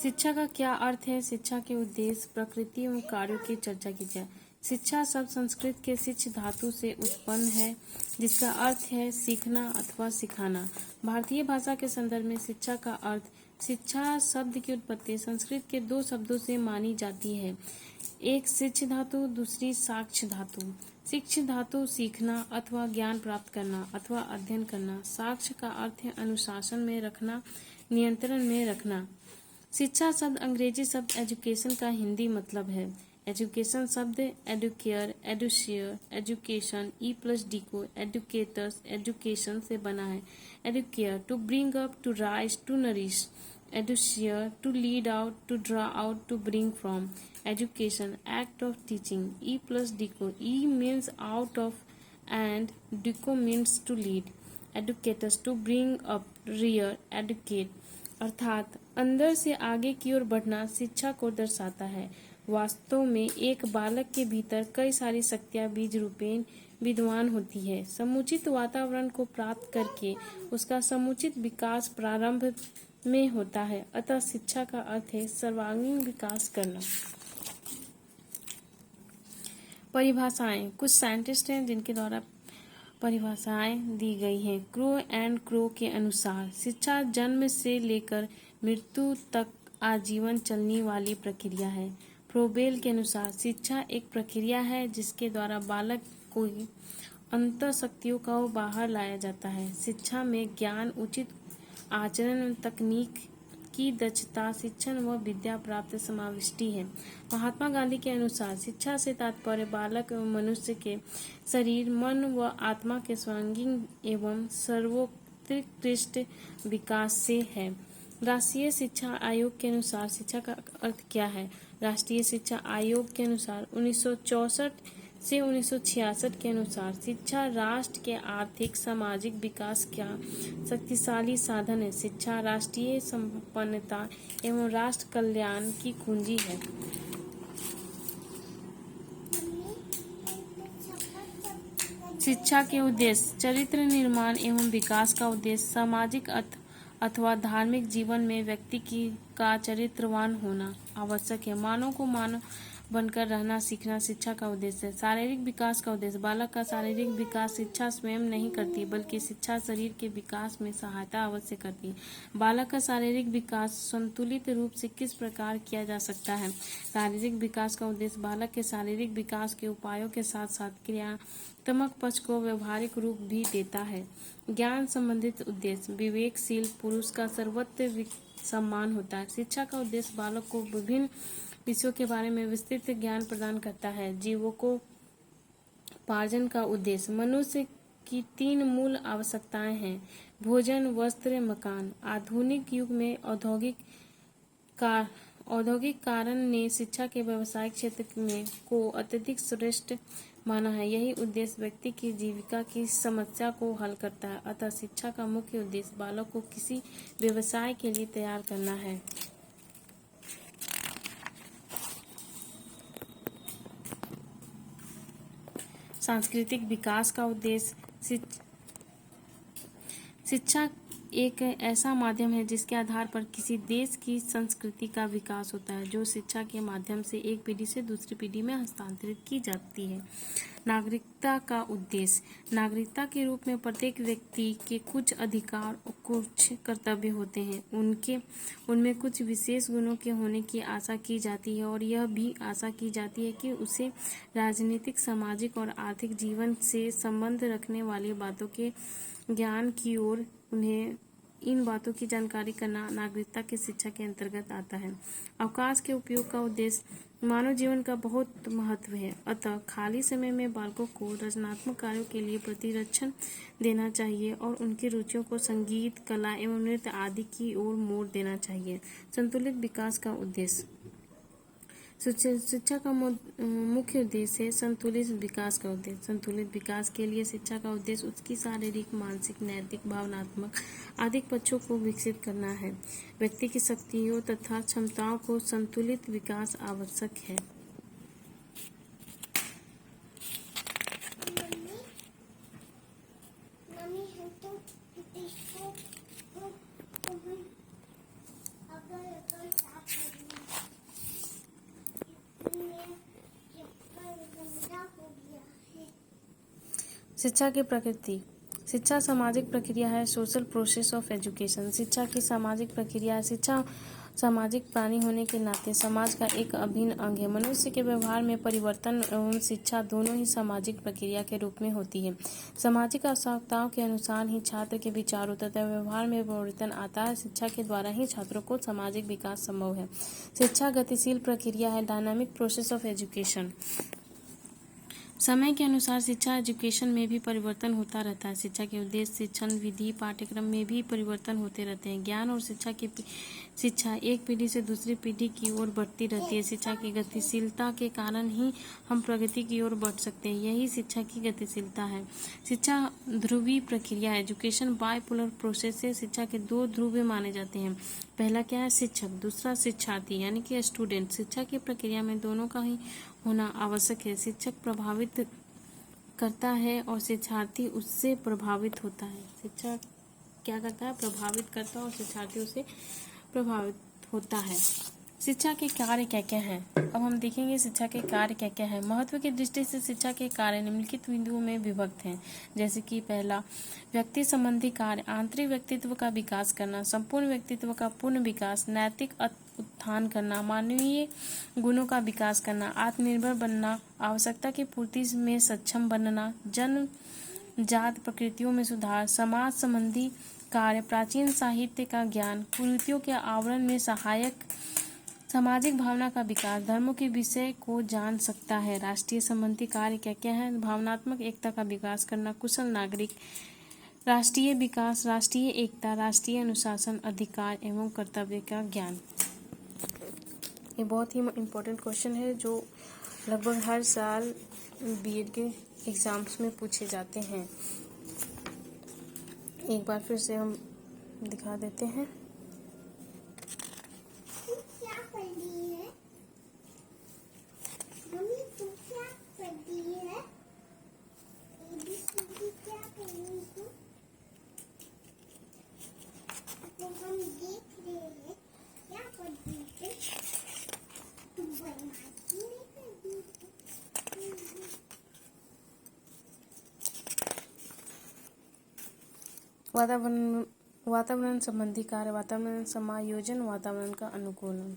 शिक्षा का क्या अर्थ है? शिक्षा के उद्देश्य, प्रकृति एवं कार्यों की चर्चा की जाए। शिक्षा शब्द संस्कृत के शिक्ष धातु से उत्पन्न है, जिसका अर्थ है सीखना अथवा सिखाना। भारतीय भाषा के संदर्भ में शिक्षा का अर्थ, शिक्षा शब्द की उत्पत्ति संस्कृत के दो शब्दों से मानी जाती है, एक शिक्ष धातु, दूसरी साक्ष धातु। शिक्ष धातु सीखना अथवा ज्ञान प्राप्त करना अथवा अध्ययन करना। साक्ष का अर्थ है अनुशासन में रखना, नियंत्रण में रखना। शिक्षा शब्द अंग्रेजी शब्द एजुकेशन का हिंदी मतलब है। एजुकेशन शब्द एडुकेयर, एडुशियर, एजुकेशन E+D को एडुकेटर्स, एजुकेशन से बना है। Educare to bring up, to raise, to nourish. Educere to lead out, to draw out, to bring from. Education act of teaching E+D को E means out of and duco means to lead. Educators to bring up, rear, educate अर्थात अंदर से आगे की ओर बढ़ना शिक्षा को दर्शाता है। वास्तव में एक बालक के भीतर कई सारी शक्तियां बीज रूपेण विद्यमान होती है। समुचित वातावरण को प्राप्त करके उसका समुचित विकास प्रारंभ में होता है। अतः शिक्षा का अर्थ है सर्वांगीण विकास करना। परिभाषाएं, कुछ साइंटिस्ट हैं जिनके द्वारा परिभाषाएं दी गई हैं। क्रो एंड क्रो के अनुसार शिक्षा जन्म से लेकर मृत्यु तक आजीवन चलने वाली प्रक्रिया है। फ्रोबेल के अनुसार शिक्षा एक प्रक्रिया है जिसके द्वारा बालक को अंतः शक्तियों का बाहर लाया जाता है। शिक्षा में ज्ञान, उचित आचरण, तकनीक की दक्षता, शिक्षण व विद्या प्राप्त समाविष्टि है। महात्मा गांधी के अनुसार शिक्षा से तात्पर्य बालक एवं मनुष्य के शरीर, मन व आत्मा के सर्वांगीण एवं सर्वोत्कृष्ट विकास से है। राष्ट्रीय शिक्षा आयोग के अनुसार शिक्षा का अर्थ क्या है? राष्ट्रीय शिक्षा आयोग के अनुसार 1964 से 1966 के अनुसार शिक्षा राष्ट्र के आर्थिक सामाजिक विकास का शक्तिशाली साधन है। शिक्षा राष्ट्रीय संपन्नता एवं राष्ट्र कल्याण की कुंजी है। शिक्षा के उद्देश्य, चरित्र निर्माण एवं विकास का उद्देश्य सामाजिक अथवा धार्मिक जीवन में व्यक्ति का चरित्रवान होना आवश्यक है। मानव को मानव बनकर रहना सीखना शिक्षा का उद्देश्य है। शारीरिक विकास का उद्देश्य, बालक का शारीरिक विकास शिक्षा स्वयं नहीं करती बल्कि शिक्षा शरीर के विकास में सहायता अवश्य करती है। बालक का शारीरिक विकास संतुलित रूप से किस प्रकार किया जा सकता है? शारीरिक विकास का उद्देश्य बालक के शारीरिक विकास के उपायों के साथ साथ क्रियात्मक पक्ष को व्यवहारिक रूप भी देता है। ज्ञान संबंधित उद्देश्य, विवेकशील पुरुष का सर्वत्र सम्मान होता है। शिक्षा का उद्देश्य बालक को विभिन्न विषयों के बारे में विस्तृत ज्ञान प्रदान करता है। जीवों को पार्जन का उद्देश्य, मनुष्य की 3 मूल आवश्यकताएं हैं, भोजन, वस्त्र, मकान। आधुनिक युग में औद्योगिक कारण ने शिक्षा के व्यावसायिक क्षेत्र में को अत्यधिक श्रेष्ठ माना है। यही उद्देश्य व्यक्ति की जीविका की समस्या को हल करता है। अतः शिक्षा का मुख्य उद्देश्य बालक को किसी व्यवसाय के लिए तैयार करना है। सांस्कृतिक विकास का उद्देश्य, शिक्षा एक ऐसा माध्यम है जिसके आधार पर किसी देश की संस्कृति का विकास होता है, जो शिक्षा के माध्यम से एक पीढ़ी से दूसरी पीढ़ी में हस्तांतरित की जाती है। नागरिकता का उद्देश्य, नागरिकता के रूप में प्रत्येक व्यक्ति के कुछ अधिकार और कुछ कर्तव्य होते हैं। उनमें कुछ विशेष गुणों के होने की आशा की जाती है और यह भी आशा की जाती है कि उसे राजनीतिक, सामाजिक और आर्थिक जीवन से संबंध रखने वाली बातों के ज्ञान की ओर उन्हें इन बातों की जानकारी करना नागरिकता की शिक्षा के अंतर्गत आता है। अवकाश के उपयोग का उद्देश्य मानव जीवन का बहुत महत्व है, अतः खाली समय में बालकों को रचनात्मक कार्यों के लिए प्रतिरक्षण देना चाहिए और उनकी रुचियों को संगीत, कला एवं नृत्य आदि की ओर मोड़ देना चाहिए। संतुलित विकास का उद्देश्य, शिक्षा का मुख्य उद्देश्य है संतुलित विकास का उद्देश्य। संतुलित विकास के लिए शिक्षा का उद्देश्य उसकी शारीरिक, मानसिक, नैतिक, भावनात्मक आदि पक्षों को विकसित करना है। व्यक्ति की शक्तियों तथा क्षमताओं को संतुलित विकास आवश्यक है। शिक्षा की प्रकृति। शिक्षा सामाजिक प्रक्रिया है, सोशल प्रोसेस ऑफ एजुकेशन। शिक्षा की सामाजिक प्रक्रिया है। शिक्षा सामाजिक प्राणी होने के नाते समाज का एक अभिन्न अंग है। मनुष्य के व्यवहार में परिवर्तन एवं शिक्षा दोनों ही सामाजिक प्रक्रिया के रूप में होती है। सामाजिक आवश्यकताओं के अनुसार ही छात्र के विचारों तथा व्यवहार में परिवर्तन आता है। शिक्षा के द्वारा ही छात्रों को सामाजिक विकास संभव है। शिक्षा गतिशील प्रक्रिया है, डायनामिक प्रोसेस ऑफ एजुकेशन। समय के अनुसार शिक्षा एजुकेशन में भी परिवर्तन होता रहता है। शिक्षा के उद्देश्य, शिक्षण विधि, पाठ्यक्रम में भी परिवर्तन होते रहते हैं। ज्ञान और शिक्षा एक पीढ़ी से दूसरी पीढ़ी की ओर बढ़ती रहती है। शिक्षा की गतिशीलता के कारण ही हम प्रगति की ओर बढ़ सकते हैं। यही शिक्षा की गतिशीलता है। शिक्षा ध्रुवीय प्रक्रिया है, एजुकेशन बाइपोलर प्रोसेस है। शिक्षा के दो ध्रुव माने जाते हैं। पहला क्या है? शिक्षक, दूसरा शिक्षार्थी यानी कि स्टूडेंट। शिक्षा की प्रक्रिया में दोनों का ही होना आवश्यक है। शिक्षक प्रभावित करता है और शिक्षार्थी उससे प्रभावित होता है। शिक्षक क्या करता है? प्रभावित करता है और शिक्षार्थी उससे प्रभावित होता है। शिक्षा के कार्य क्या क्या हैं? अब हम देखेंगे शिक्षा के कार्य क्या क्या हैं। महत्व की दृष्टि से शिक्षा के कार्य निम्नलिखित बिंदुओं में विभक्त हैं, जैसे कि पहला, व्यक्ति संबंधी कार्य, आंतरिक व्यक्तित्व का विकास करना, संपूर्ण व्यक्तित्व का पूर्ण विकास, नैतिक उत्थान करना, मानवीय गुणों का विकास करना, आत्मनिर्भर बनना, आवश्यकता की पूर्ति में सक्षम बनना, जन्मजात प्रकृतियों में सुधार, समाज संबंधी कार्य, प्राचीन साहित्य का ज्ञान, कुरीतियों के आवरण में सहायक, सामाजिक भावना का विकास, धर्मों के विषय को जान सकता है। राष्ट्रीय संबंधी कार्य क्या क्या है? भावनात्मक एकता का विकास करना, कुशल नागरिक, राष्ट्रीय विकास, राष्ट्रीय एकता, राष्ट्रीय अनुशासन, अधिकार एवं कर्तव्य का ज्ञान। ये बहुत ही इम्पोर्टेंट क्वेश्चन है जो लगभग हर साल बीएड के एग्जाम्स में पूछे जाते हैं। एक बार फिर से हम दिखा देते हैं। वातावरण संबंधी कार्य, वातावरण समायोजन, वातावरण का अनुकूलन।